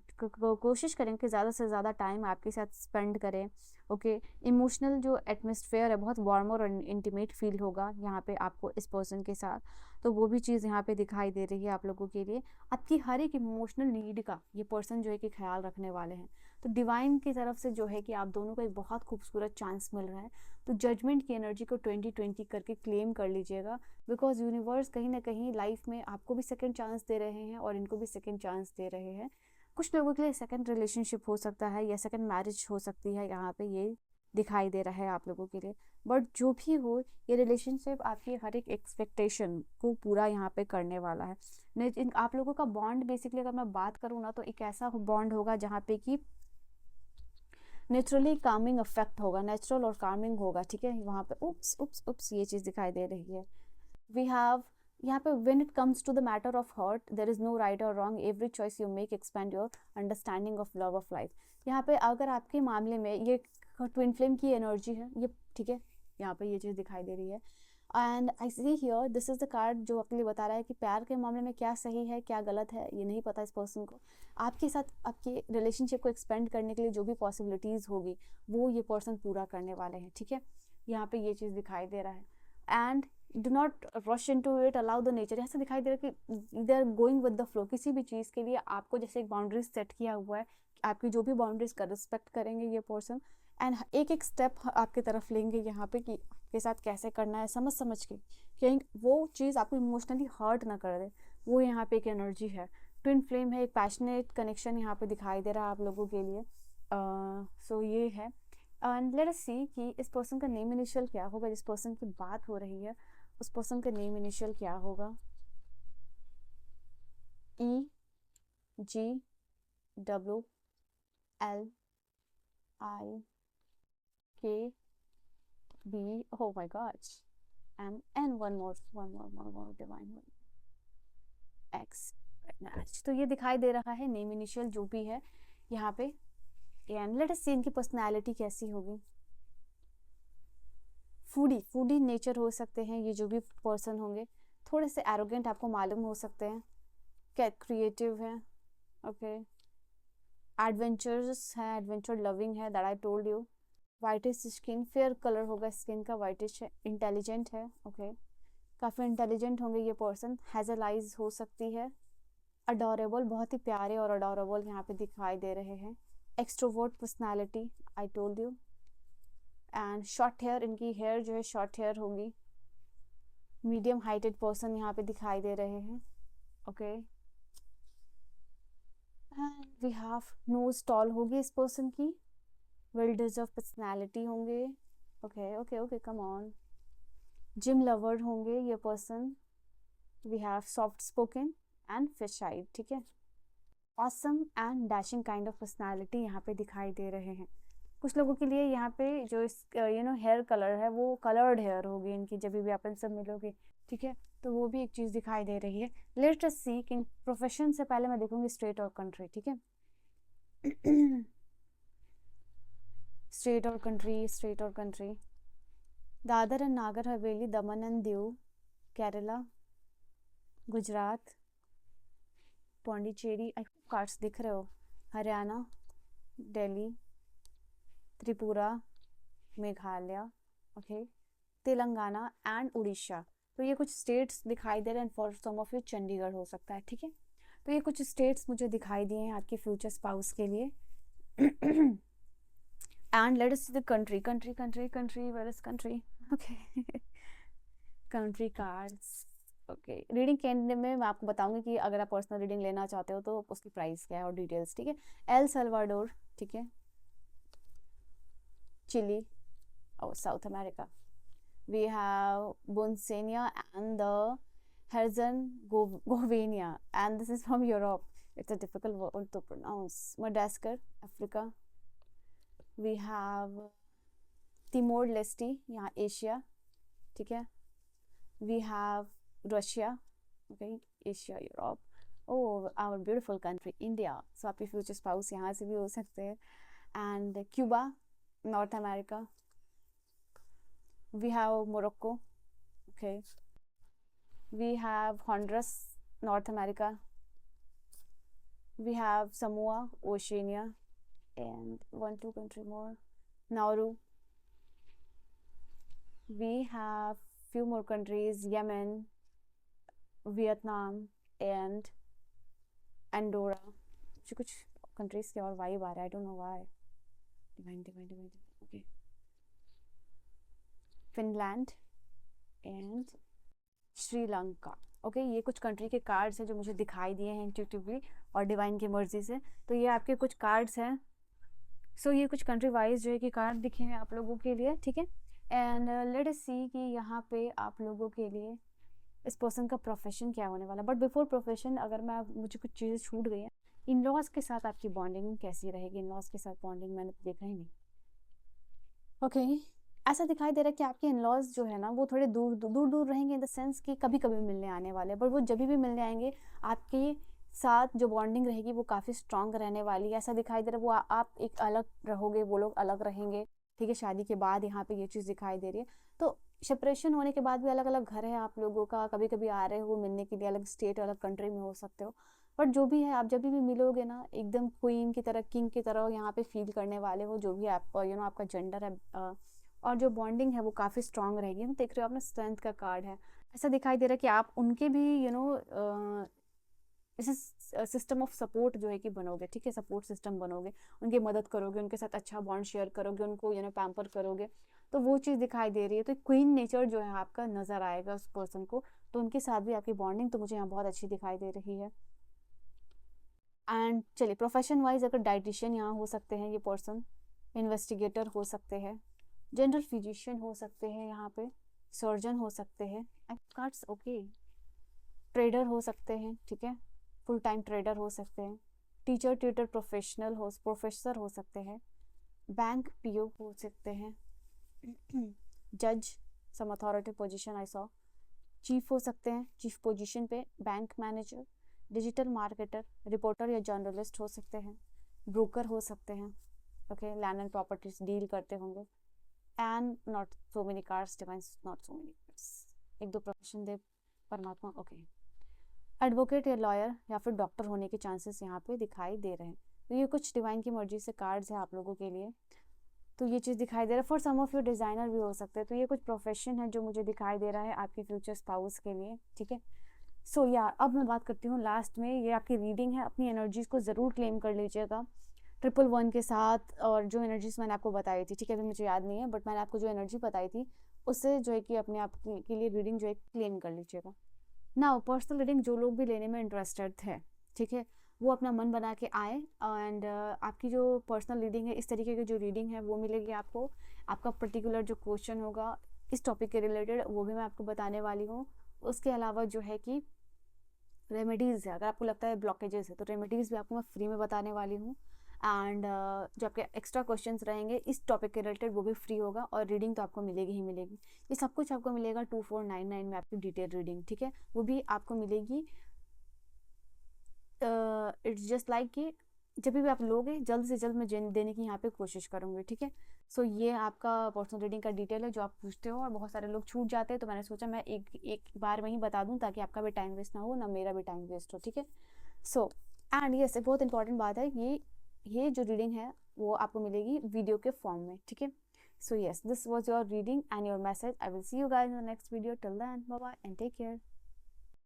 कोशिश करें कि ज़्यादा से ज़्यादा टाइम आपके साथ स्पेंड करें। ओके, इमोशनल जो एटमॉस्फेयर है बहुत वार्म और इंटीमेट फील होगा यहाँ पे आपको इस पर्सन के साथ, तो वो भी चीज़ यहाँ पे दिखाई दे रही है आप लोगों के लिए। आपकी हर एक इमोशनल नीड का ये पर्सन जो है कि ख्याल रखने वाले हैं। तो डिवाइन की तरफ से जो है कि आप दोनों को एक बहुत खूबसूरत चांस मिल रहा है। तो जजमेंट की एनर्जी को 2020 करके क्लेम कर लीजिएगा, बिकॉज यूनिवर्स कहीं ना कहीं लाइफ में आपको भी सेकंड चांस दे रहे हैं और इनको भी सेकंड चांस दे रहे हैं। कुछ लोगों के लिए सेकंड रिलेशनशिप हो सकता है या सेकंड मैरिज हो सकती है, यहाँ पे ये दिखाई दे रहा है आप लोगों के लिए। बट जो भी हो, ये रिलेशनशिप आपकी हर एक एक्सपेक्टेशन को पूरा यहाँ पे करने वाला है। आप लोगों का बॉन्ड बेसिकली अगर मैं बात करूँ ना, तो एक ऐसा बॉन्ड होगा जहाँ पे कि नेचुरली कामिंग इफेक्ट होगा, नेचुरल और कामिंग होगा, ठीक है। वहाँ पे उप्स उप्स उप्स ये चीज़ दिखाई दे रही है। वी हैव यहाँ पे when it comes to the matter of heart there is no right और wrong, every choice you make expand your understanding of love of life. यहाँ पे अगर आपके मामले में ये ट्विन फ्लेम की एनर्जी है ये, ठीक है, यहाँ पे ये चीज़ दिखाई दे रही है। And I see here this is the card जो आपके लिए बता रहा है कि प्यार के मामले में क्या सही है क्या गलत है ये नहीं पता इस पर्सन को। आपके साथ आपके रिलेशनशिप को एक्सपेंड करने के लिए जो भी पॉसिबिलिटीज़ होगी वो ये पर्सन पूरा करने वाले हैं, ठीक है। यहाँ पे ये चीज़ दिखाई दे रहा है। And do not rush into it, allow the nature. ऐसा दिखाई दे रहा है कि they are going with the flow. किसी भी चीज़ के लिए आपको जैसे एक बाउंड्रीज सेट किया हुआ है, आपकी जो भी बाउंड्रीज का रिस्पेक्ट करेंगे ये पर्सन, एंड एक एक स्टेप आपकी तरफ लेंगे यहाँ पे कि आपके साथ कैसे करना है, समझ समझ के, कहीं वो चीज़ आपको इमोशनली हर्ट ना कर दे। वो यहाँ पे एक एनर्जी है, ट्विन फ्लेम है, एक पैशनेट कनेक्शन यहाँ पे दिखाई दे रहा है आप लोगों के लिए। सो ये है। एंड लेट अस सी कि इस पर्सन का नेम इनिशियल क्या होगा। जिस पर्सन की बात हो रही है उस पर्सन का नेम इनिशियल क्या होगा। E G W L I K B, oh my gosh, M N, one more divine one, X। तो ये दिखाई दे रहा है नेम इनिशियल जो भी है यहाँ पे। एंड लेट अस सी इनकी पर्सनालिटी कैसी होगी। फूडी नेचर हो सकते हैं ये जो भी पर्सन होंगे, थोड़े से एरोगेंट आपको मालूम हो सकते हैं, क्या क्रिएटिव है, ओके, एडवेंचरस है, एडवेंचर लविंग है, that I told you. Whitish skin, fair colour होगा स्किन का, वाइटिश है, इंटेलिजेंट है, ओके, काफ़ी इंटेलिजेंट होंगे ये पर्सन, हैज़ल आइज हो सकती है, अडोरेबल, बहुत ही प्यारे और अडोरेबल यहाँ पे दिखाई दे रहे हैं, extrovert personality I told you. And short hair, इनकी हेयर जो है शॉर्ट हेयर होगी, मीडियम हाइटेड पर्सन यहाँ पे दिखाई दे रहे हैं, okay. And we have nose tall होगी इस पर्सन की, वेल डिजर्व पर्सनालिटी होंगे, okay okay okay, come on, gym lover होंगे ये person, we have soft spoken and fish eyed, ठीक है। Awesome and dashing kind of personality यहाँ पे दिखाई दे रहे हैं। कुछ लोगों के लिए यहाँ पे जो इस हेयर कलर है वो कलर्ड हेयर होगी इनकी, जब भी अपन सब मिलोगे, ठीक है। तो वो भी एक चीज़ दिखाई दे रही है। लेट अस सी कि प्रोफेशन से पहले मैं देखूंगी स्टेट और कंट्री, ठीक है। स्टेट और कंट्री, स्टेट और country, Dadra and Nagar Haveli, Daman and Diu, Kerala, Gujarat, Pondicherry, cards दिख रहे हो, हरियाणा, दिल्ली, त्रिपुरा, मेघालय, ओके, तेलंगाना एंड उड़ीसा। तो ये कुछ स्टेट्स दिखाई दे रहे हैं, for some of you Chandigarh हो सकता है, ठीक है। तो ये कुछ स्टेट्स मुझे दिखाई दिए हैं आपके फ्यूचर स्पाउस के लिए। And let us see the country, country country country, where is country, okay, country cards, okay. Reading के एंड में मैं आपको बताऊंगी कि अगर आप पर्सनल रीडिंग लेना चाहते हो तो उसकी प्राइस क्या है और डिटेल्स, ठीक है। एल सल्वाडोर, ठीक है, चिली और south America, we have Bonsenia and the Herzegovina, and this is from Europe. It's a difficult word to pronounce. Madagascar, Africa. We have Timor Leste, यहाँ एशिया, ठीक है। We have Russia, okay, Asia, Europe. Oh, our beautiful country, India. So आपके future spouse यहाँ से भी हो सकते हैं. And Cuba, North America. We have Morocco, Okay, we have Honduras, North America. We have Samoa, Oceania, and 1-2 country more, Nauru. We have few more countries, Yemen, Vietnam, and Andorra. मुझे कुछ countries के और vibe आ रहा है, I don't know why. Divine. Okay, Finland and Sri Lanka. Okay, ये कुछ country के cards हैं जो मुझे दिखाई दिए हैं इंट्यूटिवली और डिवाइन की मर्जी से. तो ये आपके कुछ कार्ड्स हैं. सो ये कुछ कंट्री वाइज जो है कि कार्ड दिखे हैं आप लोगों के लिए, ठीक है. एंड लेट अस सी कि यहाँ पे आप लोगों के लिए इस पर्सन का प्रोफेशन क्या होने वाला. बट बिफोर प्रोफेशन, अगर मुझे कुछ चीज़ें छूट गई हैं, इन लॉज के साथ आपकी बॉन्डिंग कैसी रहेगी. इन लॉज के साथ बॉन्डिंग मैंने तो देखा ही नहीं. ओके, ऐसा दिखाई दे रहा है कि आपके इन लॉज जो है ना वो थोड़े दूर रहेंगे, इन द सेंस कि कभी कभी मिलने आने वाले. बट वो जब भी मिलने आएंगे आपके साथ जो बॉन्डिंग रहेगी वो काफ़ी स्ट्रांग रहने वाली है. ऐसा दिखाई दे रहा है वो आप एक अलग रहोगे, वो लोग अलग रहेंगे, ठीक है. शादी के बाद यहाँ पे ये चीज़ दिखाई दे रही है. तो सेपरेशन होने के बाद भी अलग अलग घर है आप लोगों का. कभी कभी आ रहे हो मिलने के लिए, अलग स्टेट अलग कंट्री में हो सकते हो. बट जो भी है, आप जब भी मिलोगे ना एकदम क्वीन की तरह, किंग की तरह यहाँ पे फील करने वाले हो. जो भी आप आपका जेंडर है और जो बॉन्डिंग है वो काफ़ी स्ट्रांग रहेगी. तो देख रहे हो अपना स्ट्रेंथ का कार्ड है. ऐसा दिखाई दे रहा है कि आप उनके भी इस सिस्टम ऑफ सपोर्ट जो है कि बनोगे, ठीक है. सपोर्ट सिस्टम बनोगे, उनकी मदद करोगे, उनके साथ अच्छा बॉन्ड शेयर करोगे, उनको पैम्पर करोगे. तो वो चीज़ दिखाई दे रही है. तो क्वीन नेचर जो है आपका नज़र आएगा उस पर्सन को. तो उनके साथ भी आपकी बॉन्डिंग तो मुझे यहाँ बहुत अच्छी दिखाई दे रही है. एंड चलिए, प्रोफेशन वाइज अगर डाइटिशियन यहाँ हो सकते हैं ये पर्सन, इन्वेस्टिगेटर हो सकते हैं, जनरल फिजिशियन हो सकते हैं, यहाँ पे सर्जन हो सकते हैं, कार्ड्स ओके, ट्रेडर हो सकते हैं, ठीक है, फुल टाइम ट्रेडर हो सकते हैं, टीचर ट्यूटर प्रोफेसर हो सकते हैं, बैंक पीओ हो सकते हैं, जज some authority position I saw, chief हो सकते हैं, चीफ पोजीशन पे, bank manager, digital marketer, reporter या जर्नलिस्ट हो सकते हैं, ब्रोकर हो सकते हैं, okay, land and properties deal करते होंगे. And not so many cards divines, not so many cards, एक दो प्रोफेशन दे परमात्मा. ओके, एडवोकेट या लॉयर या फिर डॉक्टर होने के चांसेस यहाँ पे दिखाई दे रहे हैं. तो ये कुछ डिवाइन की मर्जी से कार्ड्स है आप लोगों के लिए. तो ये चीज़ दिखाई दे रहा है. For some of your designer भी हो सकते हैं. तो ये कुछ प्रोफेशन है जो मुझे दिखाई दे रहा है आपके फ्यूचर स्पाउस के लिए, ठीक है. सो यार, अब मैं बात करती हूँ लास्ट में. ये आपकी रीडिंग है, अपनी एनर्जीज़ को ज़रूर क्लेम कर लीजिएगा 111 के साथ. और जो एनर्जीज़ मैंने आपको बताई थी, ठीक है, अभी मुझे याद नहीं है, बट मैंने आपको जो एनर्जी बताई थी उससे जो है कि अपने आप के लिए रीडिंग जो है क्लेम कर लीजिएगा. ना पर्सनल रीडिंग जो लोग भी लेने में इंटरेस्टेड थे, ठीक है, वो अपना मन बना के आए. एंड आपकी जो पर्सनल रीडिंग है, इस तरीके की जो रीडिंग है वो मिलेगी आपको. आपका पर्टिकुलर जो क्वेश्चन होगा इस टॉपिक के रिलेटेड वो भी मैं आपको बताने वाली हूँ. उसके अलावा जो है कि रेमेडीज़ है, अगर आपको लगता है ब्लॉकेजेस है तो रेमेडीज़ भी आपको मैं फ्री में बताने वाली हूँ. एंड जो आपके एक्स्ट्रा क्वेश्चंस रहेंगे इस टॉपिक के रिलेटेड वो भी फ्री होगा. और रीडिंग तो आपको मिलेगी ही मिलेगी. ये सब कुछ आपको मिलेगा 2499 में आपकी डिटेल रीडिंग, ठीक है, वो भी आपको मिलेगी. इट्स जस्ट लाइक कि जब भी आप लोगे जल्द से जल्द मैं देने की यहाँ पे कोशिश करूँगी, ठीक है. सो ये आपका पर्सनल रीडिंग का डिटेल है जो आप पूछते हो और बहुत सारे लोग छूट जाते हैं. तो मैंने सोचा मैं एक बार वहीं बता दूँ ताकि आपका भी टाइम वेस्ट ना हो, ना मेरा भी टाइम वेस्ट हो, ठीक है. सो एंड यस, बहुत इंपॉर्टेंट बात है, ये जो रीडिंग है वो आपको मिलेगी वीडियो के फॉर्म में, ठीक है. So yes, this was your reading and your message. I will see you guys in the next video. Till then, bye bye and take care.